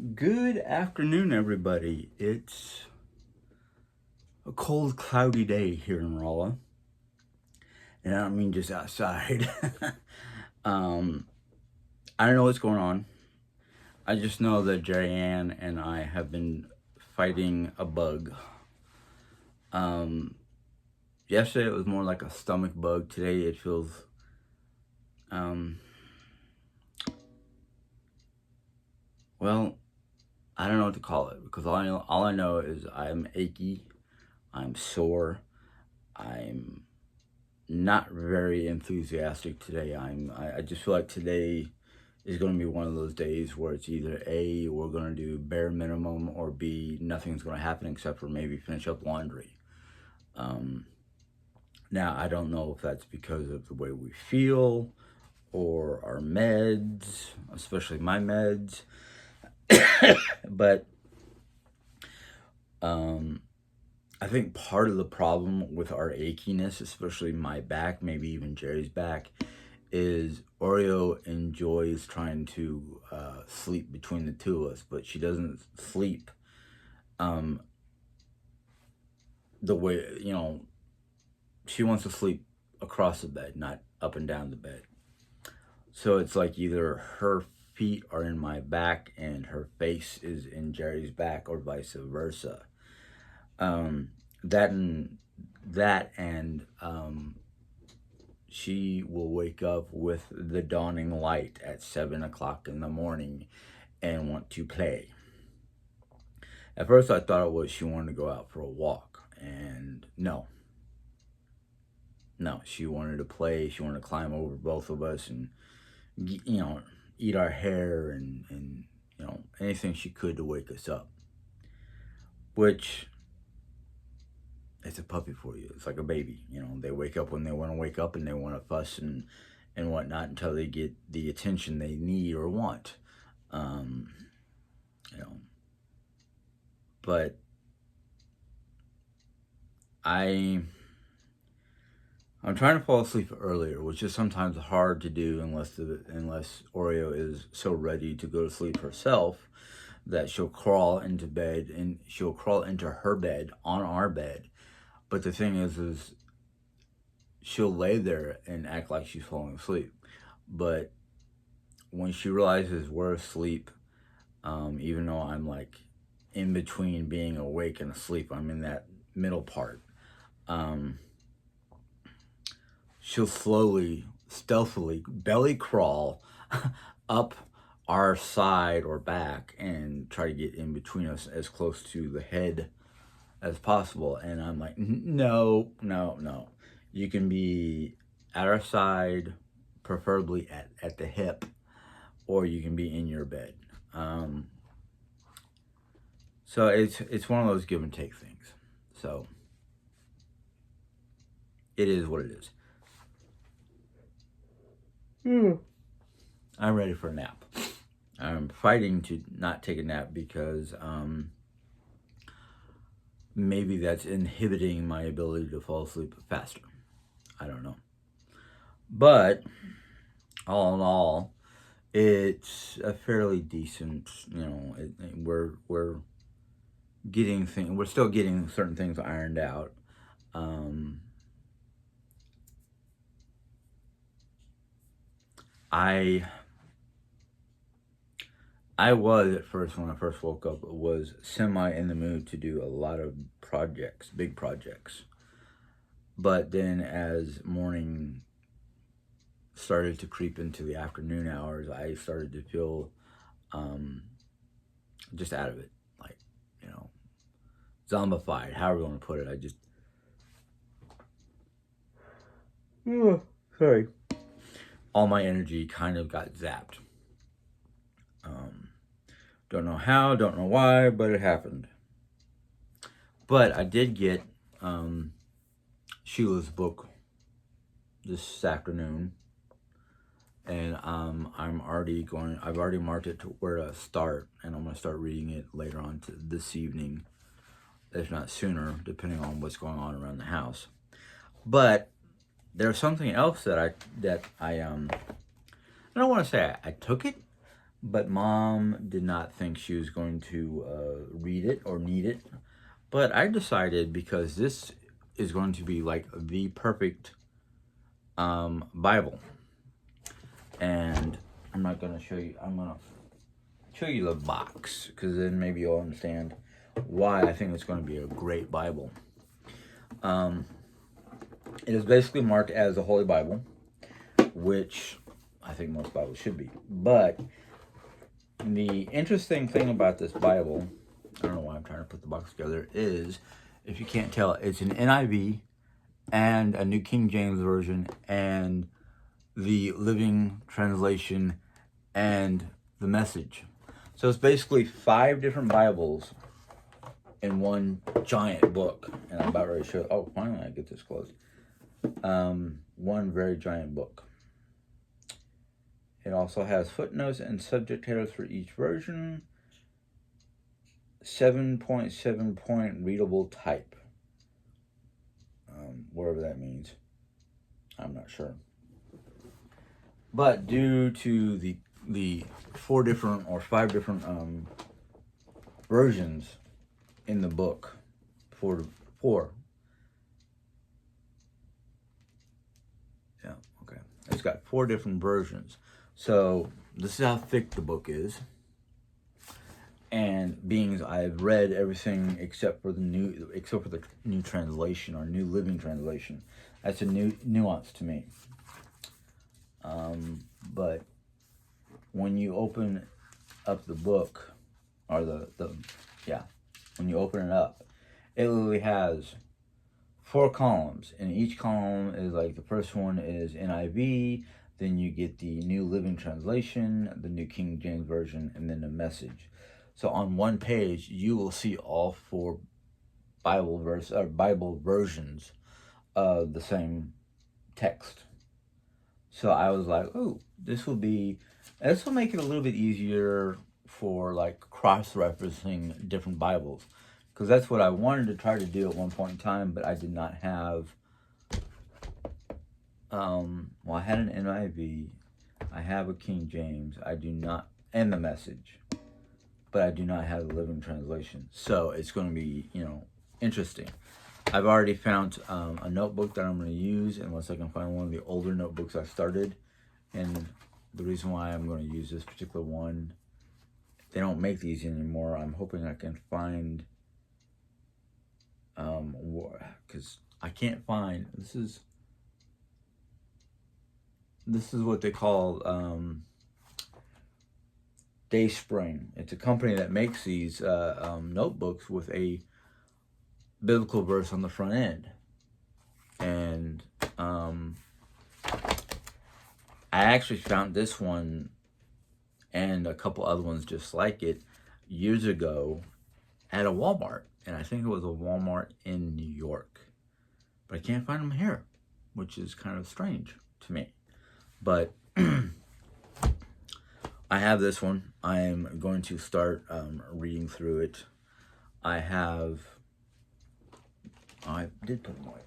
Good afternoon, everybody. It's a cold, cloudy day here in Rolla, and I don't mean just outside. um, I don't know what's going on. I just know that Jerry Ann and I have been fighting a bug. Um, Yesterday it was more like a stomach bug. Today it feels, um, well, I don't know what to call it because all I know is I'm achy, I'm sore, I'm not very enthusiastic today. I just feel like today is going to be one of those days where it's either A, we're going to do bare minimum, or B, nothing's going to happen except for maybe finish up laundry. Um, Now, I don't know if that's because of the way we feel or our meds, especially my meds, but um, I think part of the problem with our achiness, especially my back, maybe even Jerry's back, is Oreo enjoys trying to sleep between the two of us, but she doesn't sleep um, the way, she wants to sleep across the bed, not up and down the bed. So it's like either her feet are in my back and her face is in Jerry's back, or vice versa. Um, that and that, and she will wake up with the dawning light at 7 o'clock in the morning and want to play. At first, I thought it was she wanted to go out for a walk, and no, she wanted to play. She wanted to climb over both of us and eat our hair and anything she could to wake us up. Which, it's a puppy for you. It's like a baby. They wake up when they want to wake up, and they want to fuss and whatnot until they get the attention they need or want. Um, you know, but I I'm trying to fall asleep earlier, which is sometimes hard to do unless Oreo is so ready to go to sleep herself that she'll crawl into bed, and she'll crawl into her bed on our bed. But the thing is she'll lay there and act like she's falling asleep. But when she realizes we're asleep, even though I'm like in between being awake and asleep, I'm in that middle part. Um, she'll slowly, stealthily belly crawl up our side or back and try to get in between us as close to the head as possible. And I'm like, no, no, no. You can be at our side, preferably at the hip, or you can be in your bed. So it's one of those give and take things. So it is what it is. I'm ready for a nap. I'm fighting to not take a nap because maybe that's inhibiting my ability to fall asleep faster. I don't know. But all in all, it's a fairly decent. We're getting things. We're still getting certain things ironed out. Um, I I was at first, when I first woke up, was semi in the mood to do a lot of projects, big projects. But then as morning started to creep into the afternoon hours, I started to feel um, just out of it, like, you know, zombified, however you want to put it. I just, sorry, all my energy kind of got zapped. Um, don't know how, don't know why, but it happened. But I did get Sheila's book this afternoon, and I've already marked it to where to start, and I'm going to start reading it later on this evening, if not sooner, depending on what's going on around the house. But there's something else that I don't want to say I took it, but Mom did not think she was going to read it or need it. But I decided, because this is going to be like the perfect Bible, and I'm not going to show you. I'm going to show you the box, because then maybe you'll understand why I think it's going to be a great Bible. It is basically marked as the Holy Bible, which I think most Bibles should be. But the interesting thing about this Bible, I don't know why I'm trying to put the box together, is, if you can't tell, it's an NIV and a New King James Version and the Living Translation and the Message. So it's basically 5 different Bibles in one giant book. And I'm about ready to show. Oh, finally I get this closed. One very giant book. It also has footnotes and subject headers for each version. 7.7 point readable type. Whatever that means. I'm not sure. But due to the 4 different or 5 different versions in the book, four. Yeah, okay. It's got 4 different versions. So this is how thick the book is. And being I've read everything except for the new translation, or New Living Translation, that's a new nuance to me. But when you open up the book, or when you open it up, it literally has 4 columns, and each column is like, the first one is NIV, then you get the New Living Translation, the New King James Version, and then the Message. So on one page, you will see all 4 Bible versions of the same text. So I was like, oh, this will make it a little bit easier for like cross-referencing different Bibles, because that's what I wanted to try to do at one point in time, but I did not have. I had an NIV, I have a King James, I do not, and the Message, but I do not have the Living Translation. So it's going to be, interesting. I've already found a notebook that I'm going to use, unless I can find one of the older notebooks I started. And the reason why I'm going to use this particular one, they don't make these anymore. I'm hoping I can find, because I can't find, this is what they call Dayspring. It's a company that makes these notebooks with a biblical verse on the front end. And I actually found this one and a couple other ones just like it years ago at a Walmart. And I think it was a Walmart in New York. But I can't find them here, which is kind of strange to me. But I have this one. I am going to start reading through it. I did put them away.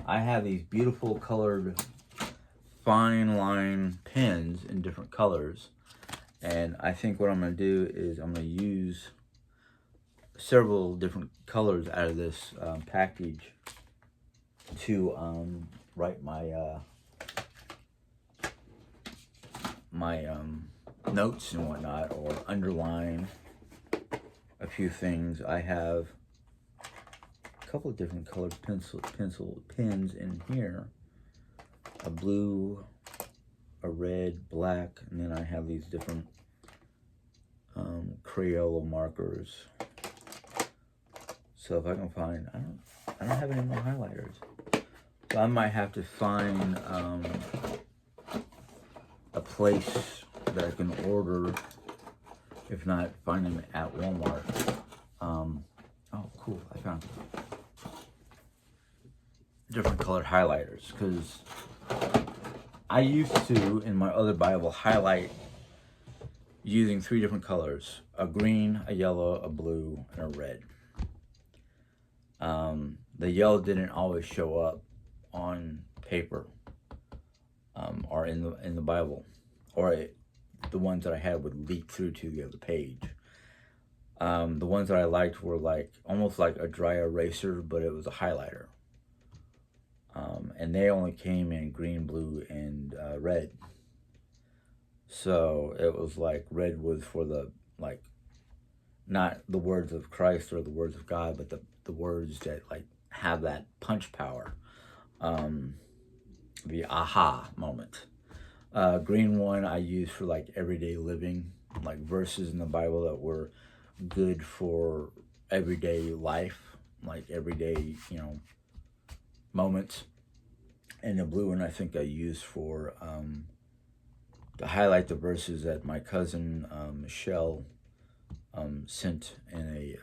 I have these beautiful colored fine line pens in different colors. And I think what I'm going to do is I'm going to use several different colors out of this package to write my notes and whatnot, or underline a few things. I have a couple of different colored pencil pens in here. A blue, a red, black, and then I have these different Crayola markers. So if I can find, I don't have any more highlighters. So I might have to find a place that I can order, if not find them at Walmart. Oh, cool, I found different colored highlighters, because I used to, in my other Bible, highlight using 3 different colors: a green, a yellow, a blue, and a red. The yellow didn't always show up on paper, or in the Bible, or the ones that I had would leak through to the other page. The ones that I liked were like almost like a dry eraser, but it was a highlighter. And they only came in green, blue, and red. So it was like red was for the, like, not the words of Christ or the words of God, but the words that like have that punch power, the aha moment. Green one I use for like everyday living, like verses in the Bible that were good for everyday life, like everyday, moments. And the blue one I think I use for to highlight the verses that my cousin Michelle sent in a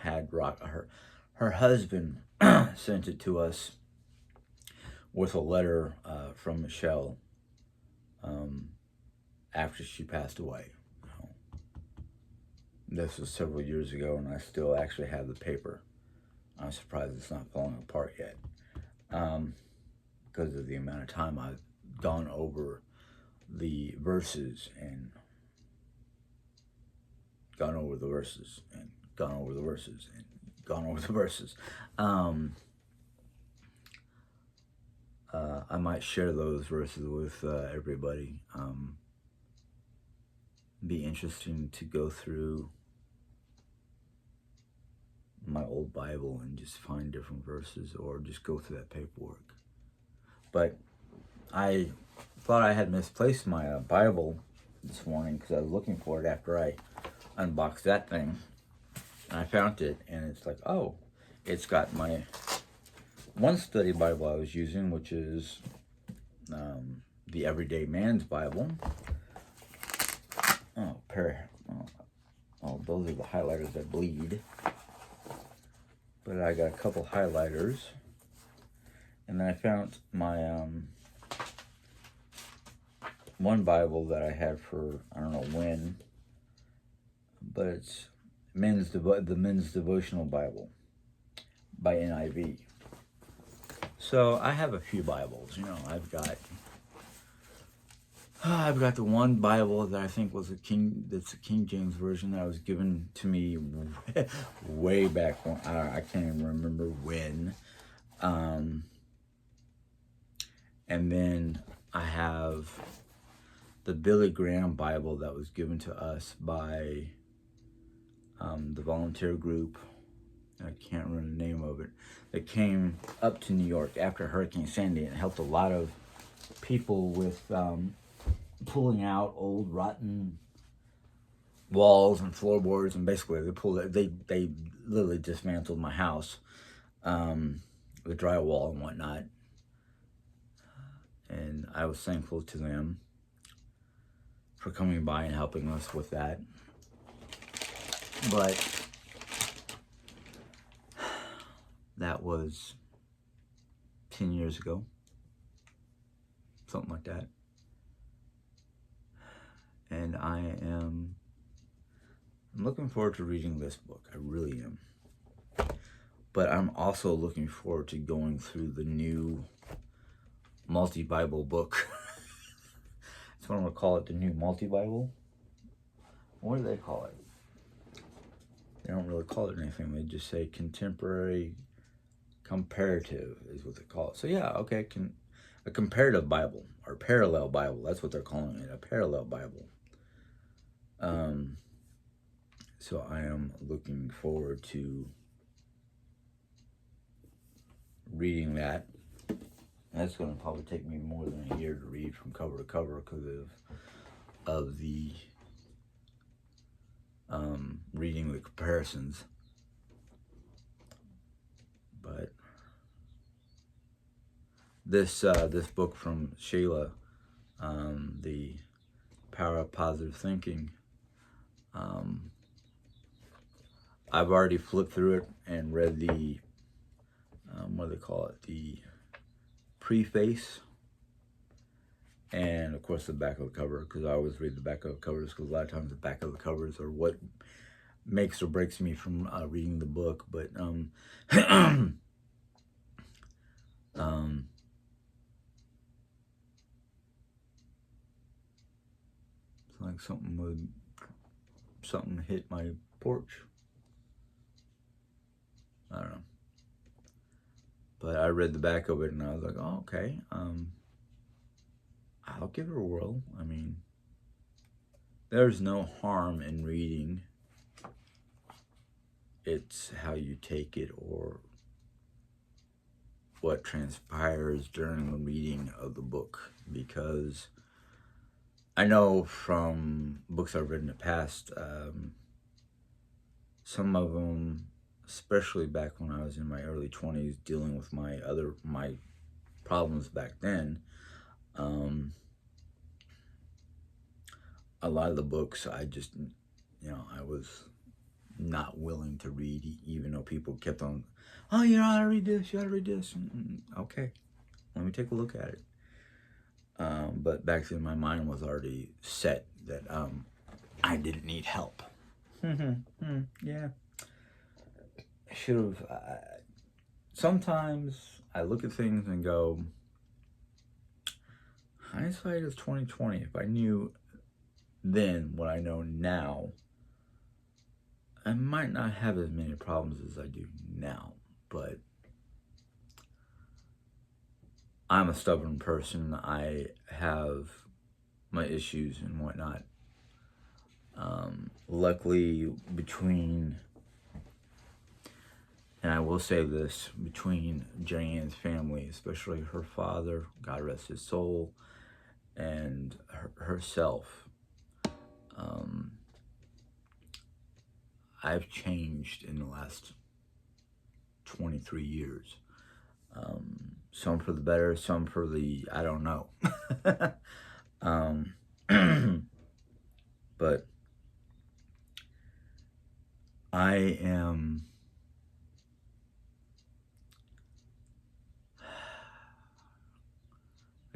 had rock her husband sent it to us with a letter from Michelle after she passed away. This was several years ago, and I still actually have the paper. I'm surprised it's not falling apart yet, because of the amount of time I've gone over the verses and gone over the verses and gone over the verses and gone over the verses. I might share those verses with everybody. Be interesting to go through my old Bible and just find different verses, or just go through that paperwork. But I thought I had misplaced my Bible this morning because I was looking for it after I unboxed that thing, and I found it, and it's like, oh, it's got my one study Bible I was using, which is the Everyday Man's Bible. Those are the highlighters that bleed. But I got a couple highlighters, and then I found my one Bible that I had for I don't know when, but it's the Men's Devotional Bible by NIV. So I have a few Bibles. I've got the one Bible that I think was that's a King James version that was given to me way back when. I can't even remember when. And then I have the Billy Graham Bible that was given to us by the volunteer group. I can't remember the name of it. That came up to New York after Hurricane Sandy and helped a lot of people with pulling out old rotten walls and floorboards, and basically they literally dismantled my house, the drywall and whatnot. And I was thankful to them for coming by and helping us with that. But that was 10 years ago, something like that. And I'm looking forward to reading this book. I really am. But I'm also looking forward to going through the new multi-Bible book. That's what I'm going to call it, the new multi-Bible. What do they call it? They don't really call it anything. They just say contemporary comparative is what they call it. So yeah, okay, a comparative Bible, or parallel Bible. That's what they're calling it, a parallel Bible. So I am looking forward to reading that. That's going to probably take me more than a year to read from cover to cover because of the reading the comparisons. But this book from Shayla, The Power of Positive Thinking, I've already flipped through it and read the what do they call it, the preface, and of course the back of the cover, because I always read the back of the covers, because a lot of times the back of the covers are what makes or breaks me from reading the book. But so like something hit my porch. I don't know. But I read the back of it and I was like, oh, okay. I'll give it a whirl. I mean, there's no harm in reading. It's how you take it or what transpires during the reading of the book. Because I know from books I've read in the past, some of them, especially back when I was in my early 20s, dealing with my problems back then, a lot of the books I just, I was not willing to read, even though people kept on, oh, you ought to read this, you ought to read this. Okay, let me take a look at it. But back then my mind was already set that I didn't need help. Yeah. I should have. Sometimes I look at things and go, hindsight is 2020. If I knew then what I know now, I might not have as many problems as I do now. But I'm a stubborn person. I have my issues and whatnot. Luckily, and I will say this, between Jenny Ann's family, especially her father, God rest his soul, and herself, I've changed in the last 23 years. Some for the better, some for the, I don't know. But I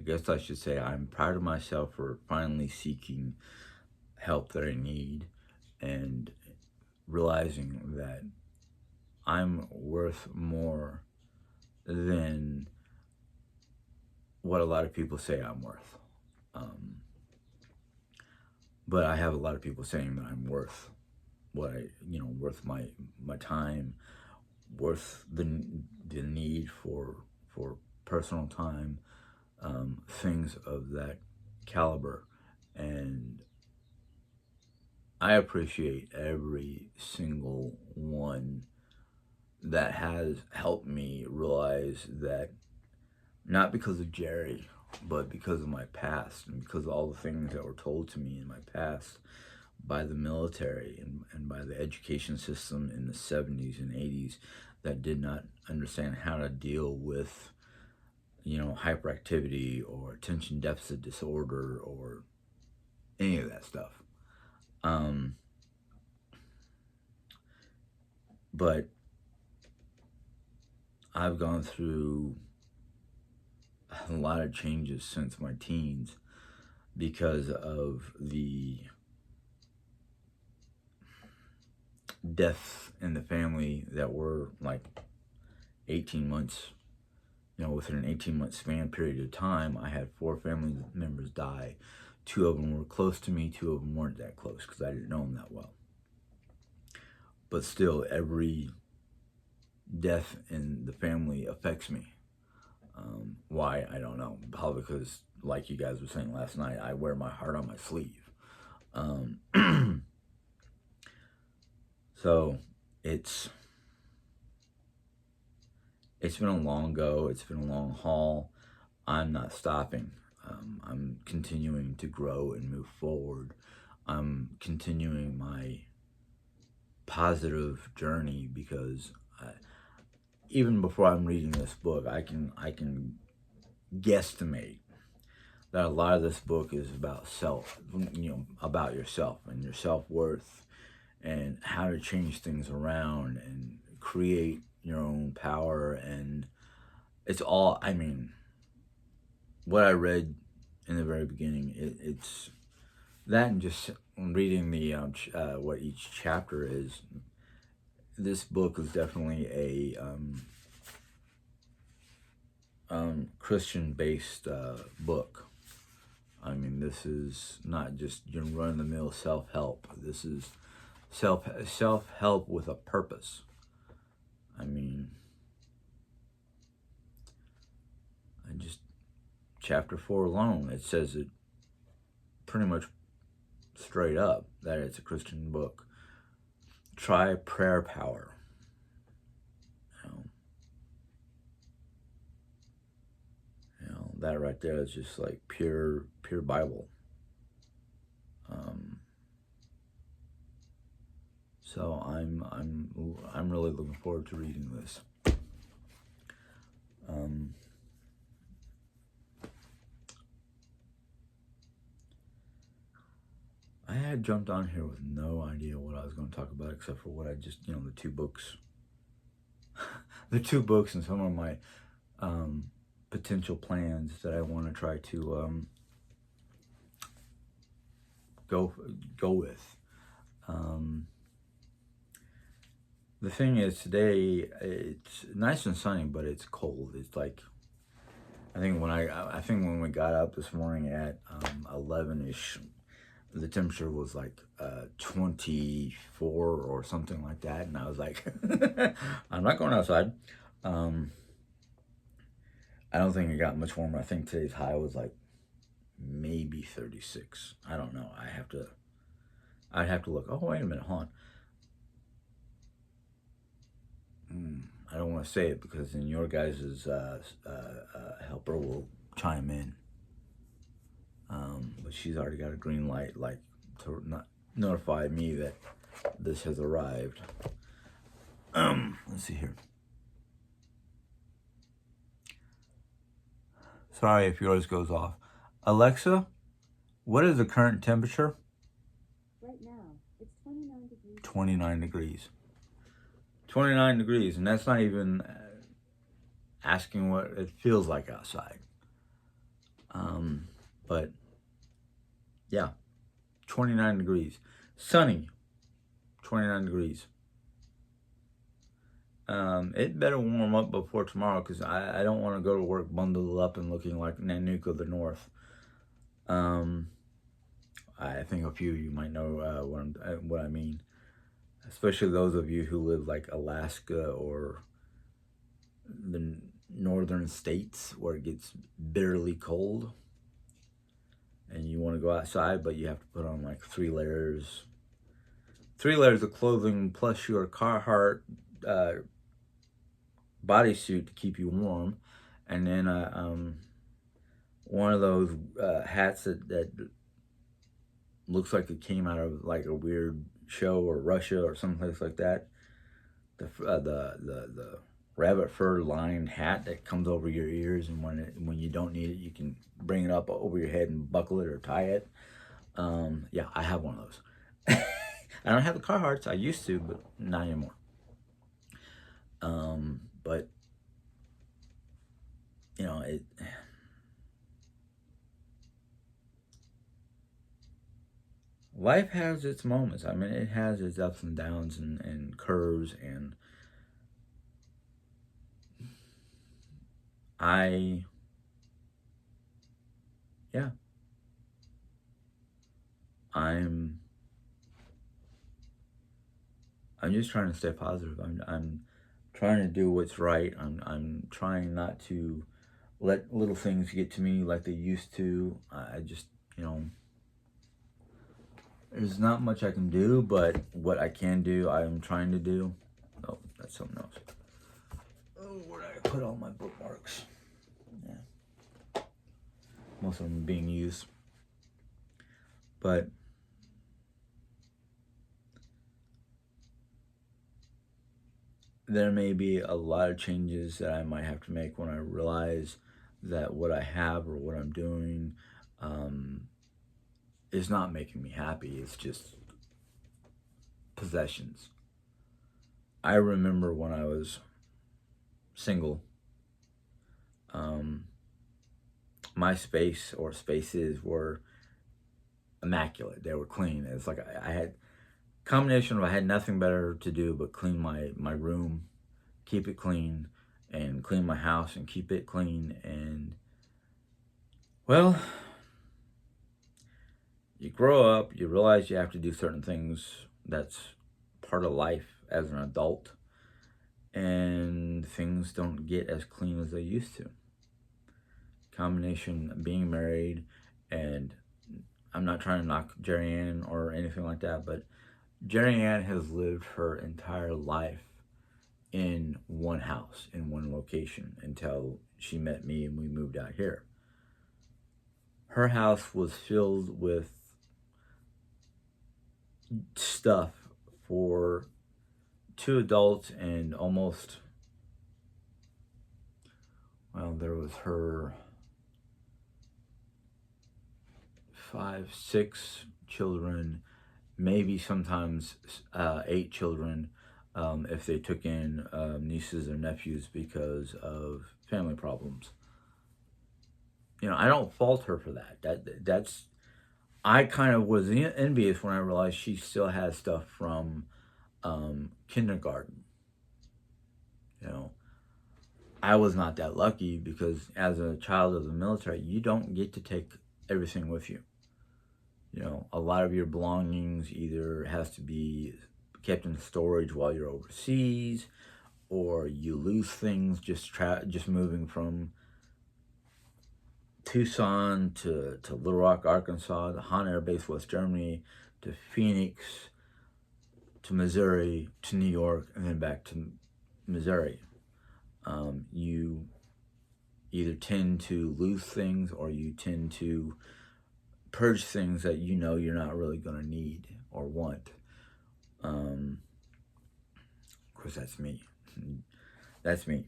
guess I should say I'm proud of myself for finally seeking help that I need and realizing that I'm worth more than what a lot of people say I'm worth. But I have a lot of people saying that I'm worth what worth my time, worth the need for personal time, things of that caliber. And I appreciate every single one that has helped me realize that, not because of Jerry, but because of my past and because of all the things that were told to me in my past by the military and by the education system in the 70s and 80s that did not understand how to deal with, hyperactivity or attention deficit disorder or any of that stuff. But I've gone through a lot of changes since my teens because of the deaths in the family that were like 18 months. Within an 18-month span period of time, I had 4 family members die. 2 of them were close to me, 2 of them weren't that close because I didn't know them that well. But still, every death in the family affects me. Why? I don't know. Probably because, like you guys were saying last night, I wear my heart on my sleeve. So it's been a long go. It's been a long haul. I'm not stopping. I'm continuing to grow and move forward. I'm continuing my positive journey because even before I'm reading this book, I can guesstimate that a lot of this book is about about yourself and your self-worth and how to change things around and create your own power. And it's all, what I read in the very beginning, it's that, and just reading the what each chapter is. This book is definitely a Christian-based book. This is not just your run-of-the-mill self-help. This is self-help with a purpose. I mean, chapter 4 alone, it says it pretty much straight up that it's a Christian book. Try prayer power. That right there is just like pure Bible. So I'm really looking forward to reading this. I had jumped on here with no idea what I was going to talk about, except for what I just, the 2 books, the 2 books, and some of my potential plans that I want to try to go with. The thing is, today it's nice and sunny, but it's cold. It's like, I think when we got up this morning at 11ish, the temperature was like 24 or something like that, and I was like, I'm not going outside. I don't think it got much warmer. I think today's high was like maybe 36. I don't know. I'd have to look. Oh, wait a minute, hold on. I don't want to say it because then your guys' helper will chime in. But she's already got a green light, like, to notify me that this has arrived. Let's see here. Sorry if yours goes off. Alexa, what is the current temperature? Right now, it's 29 degrees. 29 degrees. 29 degrees, and that's not even asking what it feels like outside. But yeah, 29 degrees. Sunny, 29 degrees. It better warm up before tomorrow, because I don't want to go to work bundled up and looking like Nanook of the North. I think a few of you might know what I mean. Especially those of you who live like Alaska or the northern states where it gets bitterly cold. And you want to go outside, but you have to put on like 3 layers. 3 layers of clothing plus your Carhartt bodysuit to keep you warm. And then one of those hats that looks like it came out of like a weird show or Russia or someplace like that. The rabbit fur lined hat that comes over your ears, and when you don't need it, you can bring it up over your head and buckle it or tie it. Yeah, I have one of those. I don't have the Carhartts. I used to, but not anymore. But life has its moments. I mean, it has its ups and downs and curves, and I'm just trying to stay positive. I'm trying to do what's right. I'm trying not to let little things get to me like they used to. I just, there's not much I can do, but what I can do, I'm trying to do. Oh, that's something else. Oh, where did I put all my bookmarks? Yeah. Most of them are being used. But there may be a lot of changes that I might have to make when I realize that what I have or what I'm doing is not making me happy. It's just possessions. I remember when I was single, my space or spaces were immaculate. They were clean. It's like I had combination of I had nothing better to do but clean my room, keep it clean, and clean my house and keep it clean. And well, grow up, you realize you have to do certain things that's part of life as an adult, and things don't get as clean as they used to. Combination of being married, and I'm not trying to knock Jerry Ann or anything like that, but Jerry Ann has lived her entire life in one house, in one location, until she met me and we moved out here. Her house was filled with stuff for two adults and almost, well, there was her 5, 6 children, maybe sometimes 8 children, if they took in nieces or nephews because of family problems. I don't fault her for that. That's I kind of was envious when I realized she still has stuff from kindergarten. You know, I was not that lucky because as a child of the military, you don't get to take everything with you. A lot of your belongings either has to be kept in storage while you're overseas, or you lose things just moving from Tucson to Little Rock, Arkansas, to Hahn Air Base, West Germany, to Phoenix, to Missouri, to New York, and then back to Missouri. You either tend to lose things or you tend to purge things that you're not really going to need or want. Of course, that's me. That's me.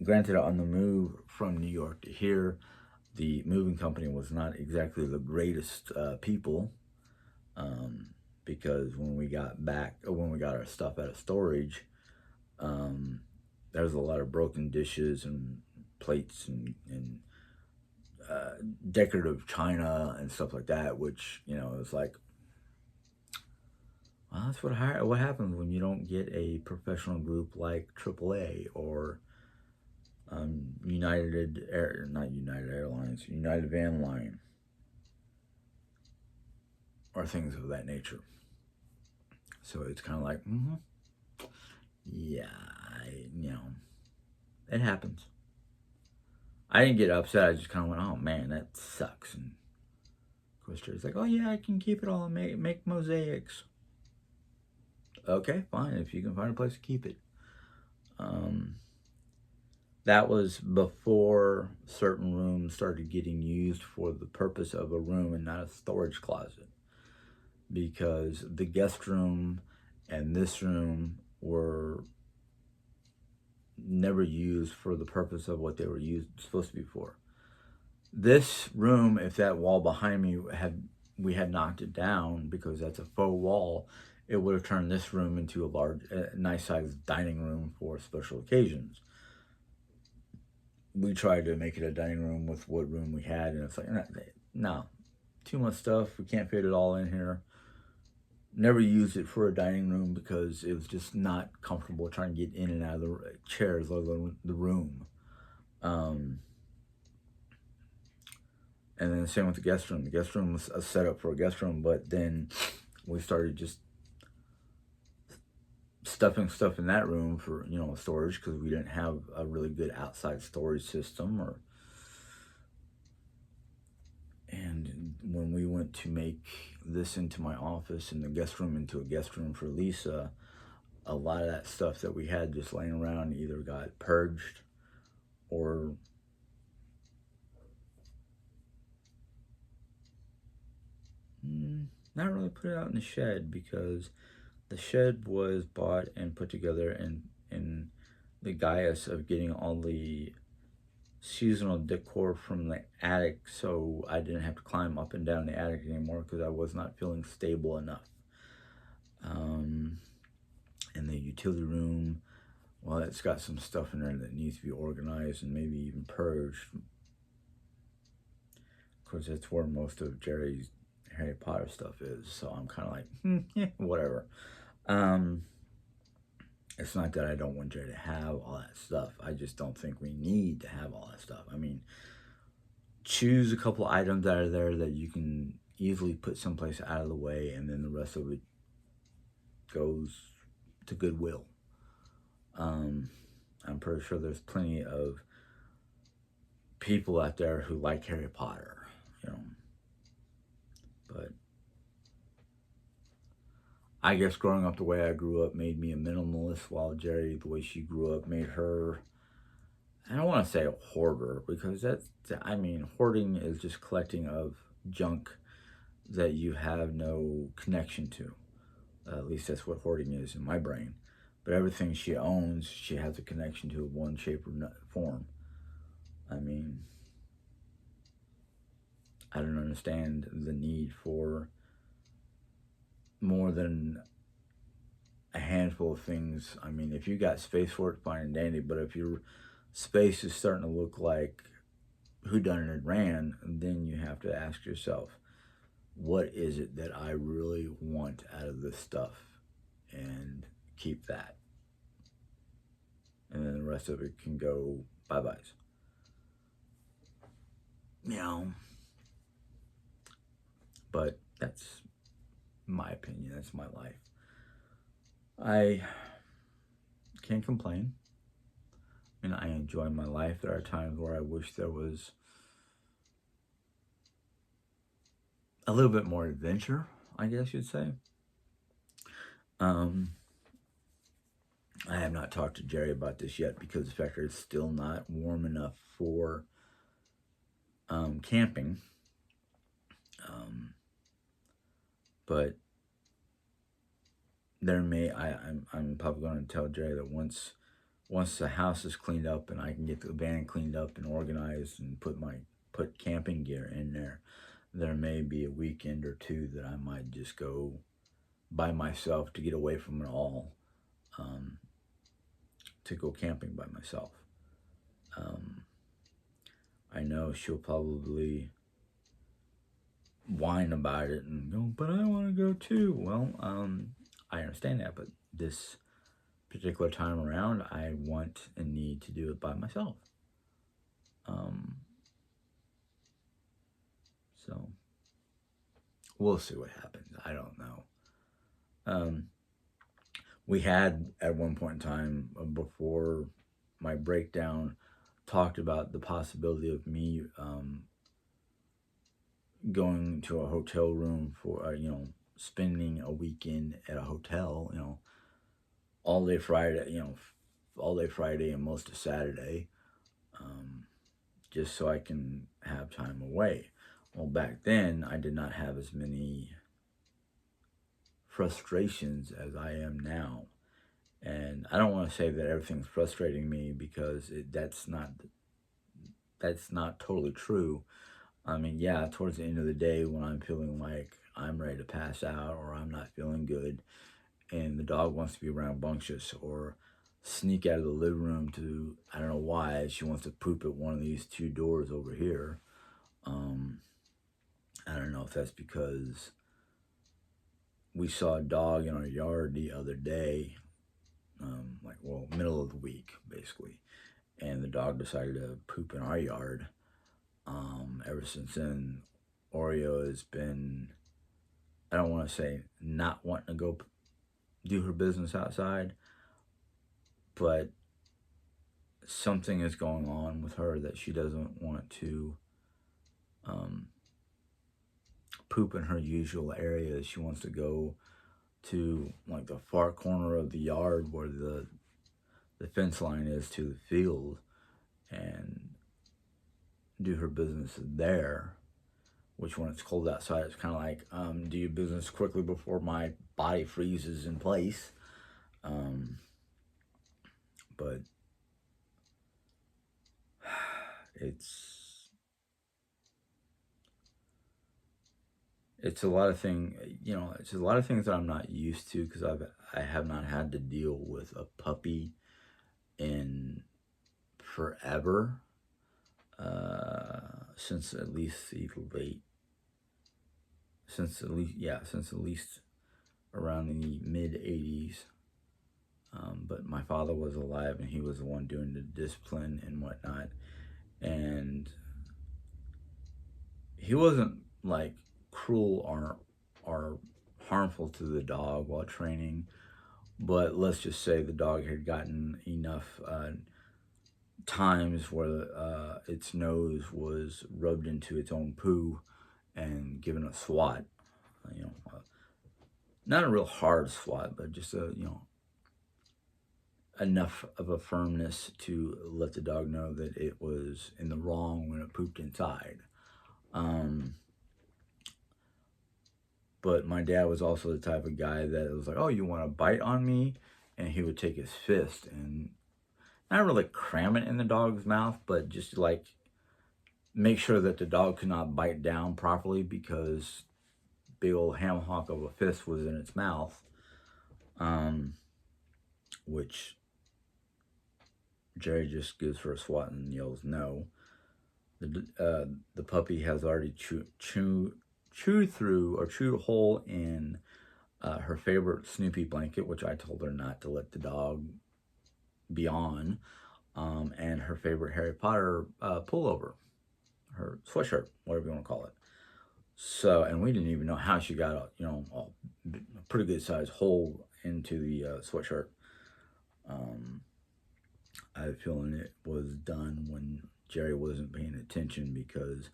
Granted, on the move from New York to here, the moving company was not exactly the greatest people, because when we got our stuff out of storage, there was a lot of broken dishes and plates and decorative china and stuff like that, which it was like, well, that's what happens when you don't get a professional group like AAA or not United Airlines, United Van Line, or things of that nature. So it's kind of like, yeah, it happens. I didn't get upset. I just kind of went, oh man, that sucks. And of course, Jerry's like, oh yeah, I can keep it all and make mosaics. Okay, fine, if you can find a place to keep it. That was before certain rooms started getting used for the purpose of a room and not a storage closet, because the guest room and this room were never used for the purpose of what they were supposed to be for. This room, if that wall behind me we had knocked it down, because that's a faux wall, it would have turned this room into a nice sized dining room for special occasions. We tried to make it a dining room with what room we had, and it's like, no, too much stuff. We can't fit it all in here. Never used it for a dining room because it was just not comfortable trying to get in and out of the chairs, let alone the room. And then the same with the guest room. The guest room was a setup for a guest room, but then we started just stuffing stuff in that room for storage, because we didn't have a really good outside storage system. And when we went to make this into my office and the guest room into a guest room for Lisa, a lot of that stuff that we had just laying around either got purged or not really put it out in the shed, because the shed was bought and put together in the guise of getting all the seasonal decor from the attic, so I didn't have to climb up and down the attic anymore because I was not feeling stable enough. And the utility room, well, it's got some stuff in there that needs to be organized and maybe even purged. Of course, that's where most of Jerry's Harry Potter stuff is, so I'm kind of like, whatever. It's not that I don't want Jerry to have all that stuff. I just don't think we need to have all that stuff. I mean, choose a couple items that are there that you can easily put someplace out of the way, and then the rest of it goes to Goodwill. Um, I'm pretty sure there's plenty of people out there who like Harry Potter, you know. But I guess growing up the way I grew up made me a minimalist, while Jerry, the way she grew up, made her. I don't want to say a hoarder because I mean, hoarding is just collecting of junk that you have no connection to. At least that's what hoarding is in my brain. But everything she owns, she has a connection to in one shape or form. I mean, I don't understand the need for more than a handful of things. I mean, if you got space for it, fine and dandy. But if your space is starting to look like who done it ran, then you have to ask yourself, what is it that I really want out of this stuff, and keep that, and then the rest of it can go bye byes. You know, but that's my opinion. That's my life. I can't complain. And I enjoy my life. There are times where I wish there was a little bit more adventure, I guess you'd say. Um, I have not talked to Jerry about this yet because the factor is still not warm enough for camping. Um, but I'm probably going to tell Jerry that once the house is cleaned up and I can get the van cleaned up and organized and put camping gear in there may be a weekend or two that I might just go by myself to get away from it all, um, to go camping by myself. Um, I know she'll probably whine about it and go, but I want to go too. Well, I understand that, but this particular time around, I want and need to do it by myself. Um, so we'll see what happens. I don't know. Um, we had at one point in time, before my breakdown, talked about the possibility of me going to a hotel room for spending a weekend at a hotel, all day Friday, all day Friday and most of Saturday, um, just so I can have time away. Well, back then I did not have as many frustrations as I am now. And I don't want to say that everything's frustrating me because that's not totally true. I mean, yeah, towards the end of the day when I'm feeling like I'm ready to pass out or I'm not feeling good and the dog wants to be rambunctious or sneak out of the living room to, I don't know why, she wants to poop at one of these two doors over here. Um, I don't know if that's because we saw a dog in our yard the other day, middle of the week, basically. And the dog decided to poop in our yard. Ever since then, Oreo has been, I don't want to say not wanting to go do her business outside, but something is going on with her that she doesn't want to um, poop in her usual area. She wants to go to like the far corner of the yard where the fence line is to the field and do her business there. Which, when it's cold outside, it's kind of like, do your business quickly before my body freezes in place. But it's it's a lot of it's a lot of things that I'm not used to because I have not had to deal with a puppy in forever, since at least the late since at least around the mid 80s. But my father was alive and he was the one doing the discipline and whatnot. And he wasn't like cruel or are harmful to the dog while training. But let's just say the dog had gotten enough times where its nose was rubbed into its own poo and given a swat. You know, not a real hard swat, but just a enough of a firmness to let the dog know that it was in the wrong when it pooped inside. Um, but my dad was also the type of guy that was like, "Oh, you want to bite on me?" And he would take his fist and not really cram it in the dog's mouth, but just like make sure that the dog could not bite down properly because big old ham hock of a fist was in its mouth, um, which Jerry just gives her a swat and yells no. The puppy has already chewed through or chewed a hole in her favorite Snoopy blanket, which I told her not to let the dog be on, and her favorite Harry Potter pullover, her sweatshirt, whatever you want to call it. So, and we didn't even know how she got a pretty good sized hole into the sweatshirt. Um, I have a feeling it was done when Jerry wasn't paying attention because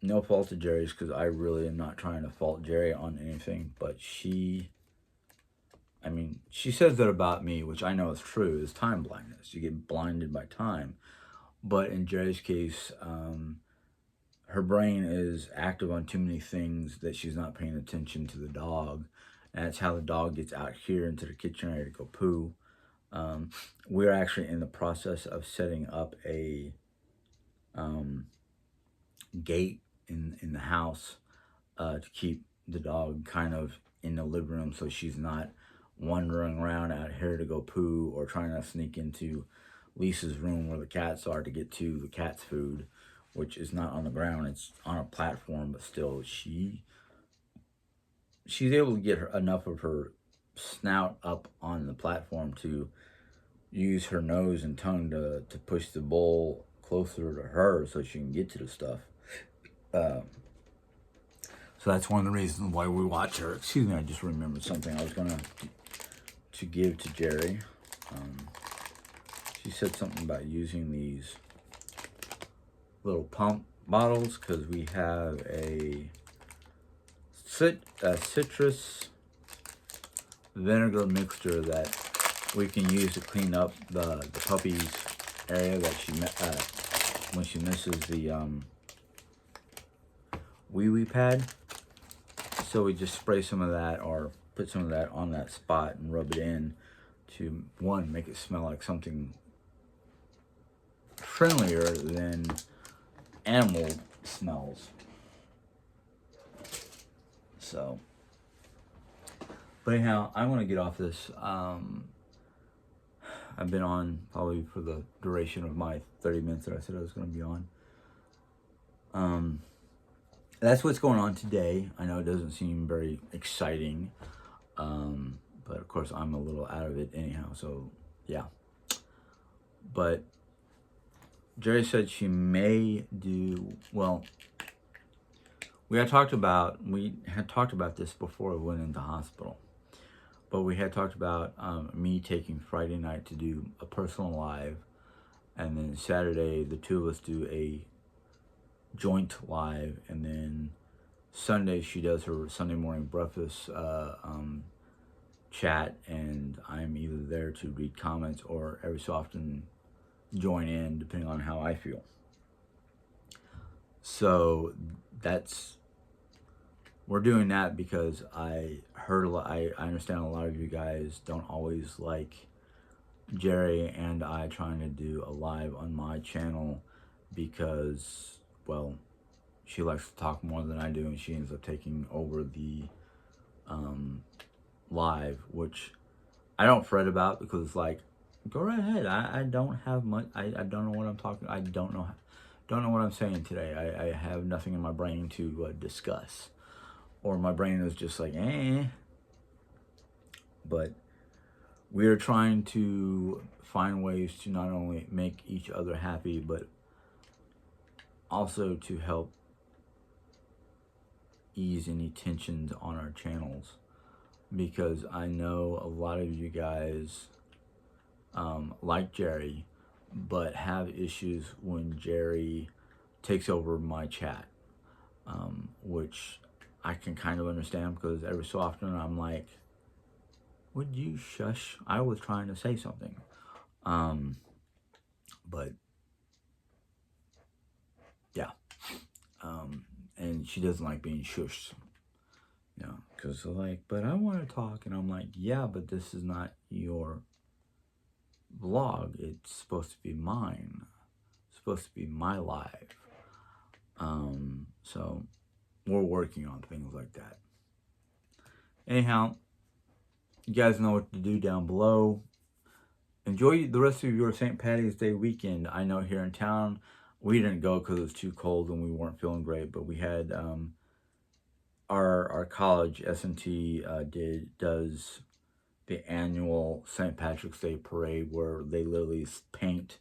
no fault of Jerry's because I really am not trying to fault Jerry on anything, but I mean, she says that about me, which I know is true, is time blindness. You get blinded by time. But in Jerry's case, her brain is active on too many things that she's not paying attention to the dog. And that's how the dog gets out here into the kitchen area to go poo. Um, we're actually in the process of setting up a um, gate in the house to keep the dog kind of in the living room so she's not wandering around out here to go poo or trying to sneak into Lisa's room where the cats are to get to the cat's food, which is not on the ground, it's on a platform, but still she's able to get enough of her snout up on the platform to use her nose and tongue to push the bowl closer to her so she can get to the stuff. Uh, so that's one of the reasons why we watch her. Excuse me, I just remembered something I was gonna to give to Jerry. Um, she said something about using these little pump bottles because we have a citrus vinegar mixture that we can use to clean up the puppy's area that when she misses the wee wee pad. So we just spray some of that or put some of that on that spot and rub it in to one, make it smell like something friendlier than animal smells. So, but anyhow, I want to get off this. I've been on probably for the duration of my 30 minutes that I said I was going to be on. That's what's going on today. I know it doesn't seem very exciting, but of course I'm a little out of it anyhow. So yeah. But Jerry said she may do well. We had talked about this before we went into hospital. But we had talked about me taking Friday night to do a personal live, and then Saturday the two of us do a joint live, and then Sunday she does her Sunday morning breakfast chat, and I'm either there to read comments or every so often join in depending on how I feel. So we're doing that because I understand a lot of you guys don't always like Jerry and I trying to do a live on my channel because, well, she likes to talk more than I do and she ends up taking over the live, which I don't fret about because it's like, go right ahead. I don't have much. I don't know what I'm talking. I don't know what I'm saying today. I have nothing in my brain to discuss. Or my brain is just like, eh. But we are trying to find ways to not only make each other happy, but also to help ease any tensions on our channels, because I know a lot of you guys like Jerry, but have issues when Jerry takes over my chat, which I can kind of understand, because every so often I'm like, would you shush? I was trying to say something. But yeah, and she doesn't like being shushed, you know, because they're like, but I want to talk, and I'm like, yeah, but this is not your vlog. It's supposed to be mine. It's supposed to be my live. So we're working on things like that. Anyhow, you guys know what to do down below. Enjoy the rest of your St. Patty's Day weekend. I know here in town, we didn't go because it was too cold and we weren't feeling great, but we had our college S&T does the annual St. Patrick's Day parade, where they literally paint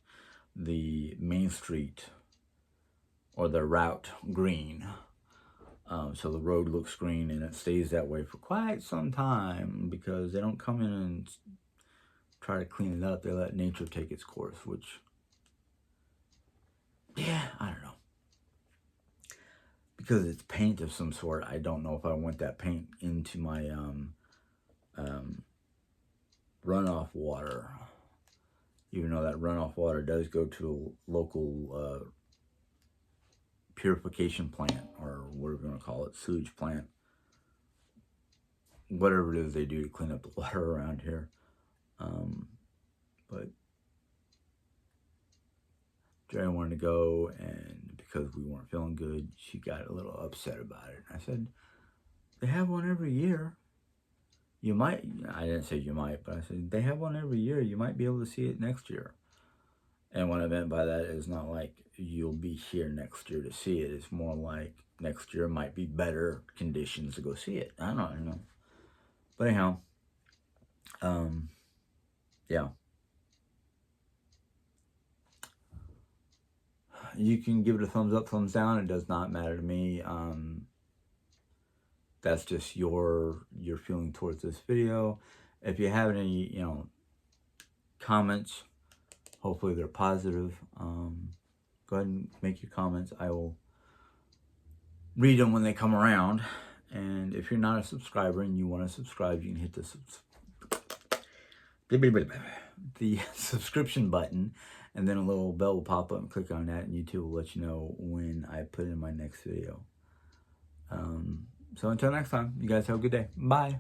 the main street or the route green. So the road looks green, and it stays that way for quite some time, because they don't come in and try to clean it up. They let nature take its course, which, yeah, I don't know. Because it's paint of some sort, I don't know if I want that paint into my runoff water. Even though that runoff water does go to a local purification plant, or what are we going to call it, sewage plant. Whatever it is they do to clean up the water around here. But Jerry wanted to go, and because we weren't feeling good, she got a little upset about it. I said, they have one every year. You might, I didn't say you might, but I said, they have one every year. You might be able to see it next year. And what I meant by that is not like you'll be here next year to see it. It's more like next year might be better conditions to go see it. I don't know. But anyhow, yeah. You can give it a thumbs up, thumbs down. It does not matter to me. That's just your feeling towards this video. If you have any, comments, hopefully they're positive. Go ahead and make your comments. I will read them when they come around. And if you're not a subscriber and you want to subscribe, you can hit the subscription button, and then a little bell will pop up, and click on that, and YouTube will let you know when I put in my next video. So until next time, you guys have a good day. Bye.